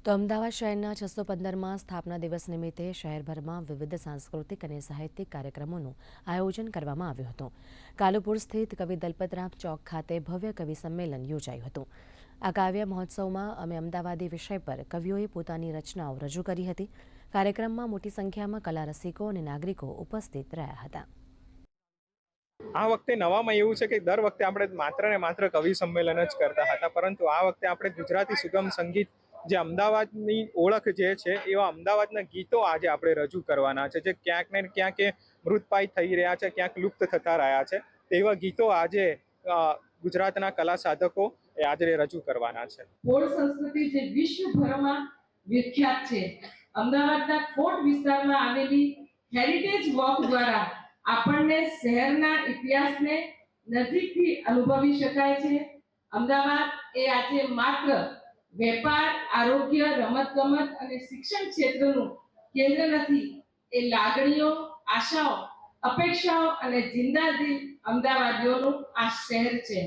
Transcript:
તો અમદાવાદ શહેરના 615માં સ્થાપના દિવસ નિમિત્તે શહેરભરમાં વિવિધ સાંસ્કૃતિક અને સાહિત્યિક કાર્યક્રમોનું આયોજન કરવામાં આવ્યું હતું. કાલુપુર સ્થિત કવિ દલપતરામ ચોક ખાતે ભવ્ય કવિ સંમેલન યોજાયું હતું. આ કાવ્ય મહોત્સવમાં અમે અમદાવાદી વિષય પર કવિઓએ પોતાની રચનાઓ રજૂ કરી હતી. કાર્યક્રમમાં મોટી સંખ્યામાં કલા રસિકો અને નાગરિકો ઉપસ્થિત રહ્યા હતા. આ વખતે નવામાં એવું છે કે દર વખતે આપણે માત્ર ને માત્ર કવિ સંમેલન જ કરતા હતા, પરંતુ આ વખતે આપણે ગુજરાતી સુગમ સંગીત જે અમદાવાદની ઓળખ જે છે એવા અમદાવાદના ગીતો આજે આપણે રજૂ કરવાના છે, જે ક્યાંક ને ક્યાંક મૃતપાય થઈ રહ્યા છે, ક્યાંક લુપ્ત થતા રહ્યા છે. તેવા ગીતો આજે ગુજરાતના કલા સાધકો આજે રજૂ કરવાના છે. ફોડ સંસ્કૃતિ જે વિશ્વભરમાં વિખ્યાત છે, અમદાવાદના ફોર્ટ વિસ્તારમાં આવેલી હેરિટેજ વોક દ્વારા આપણને શહેરના ઇતિહાસને નજીકથી અનુભવી શકાય છે. અમદાવાદ એ આજે માત્ર વેપાર, આરોગ્ય, રમતગમત અને શિક્ષણ ક્ષેત્રનું કેન્દ્ર નથી. એ લાગણીઓ, આશાઓ, અપેક્ષાઓ અને જિંદાદિલ અમદાવાદીઓનું આ શહેર છે.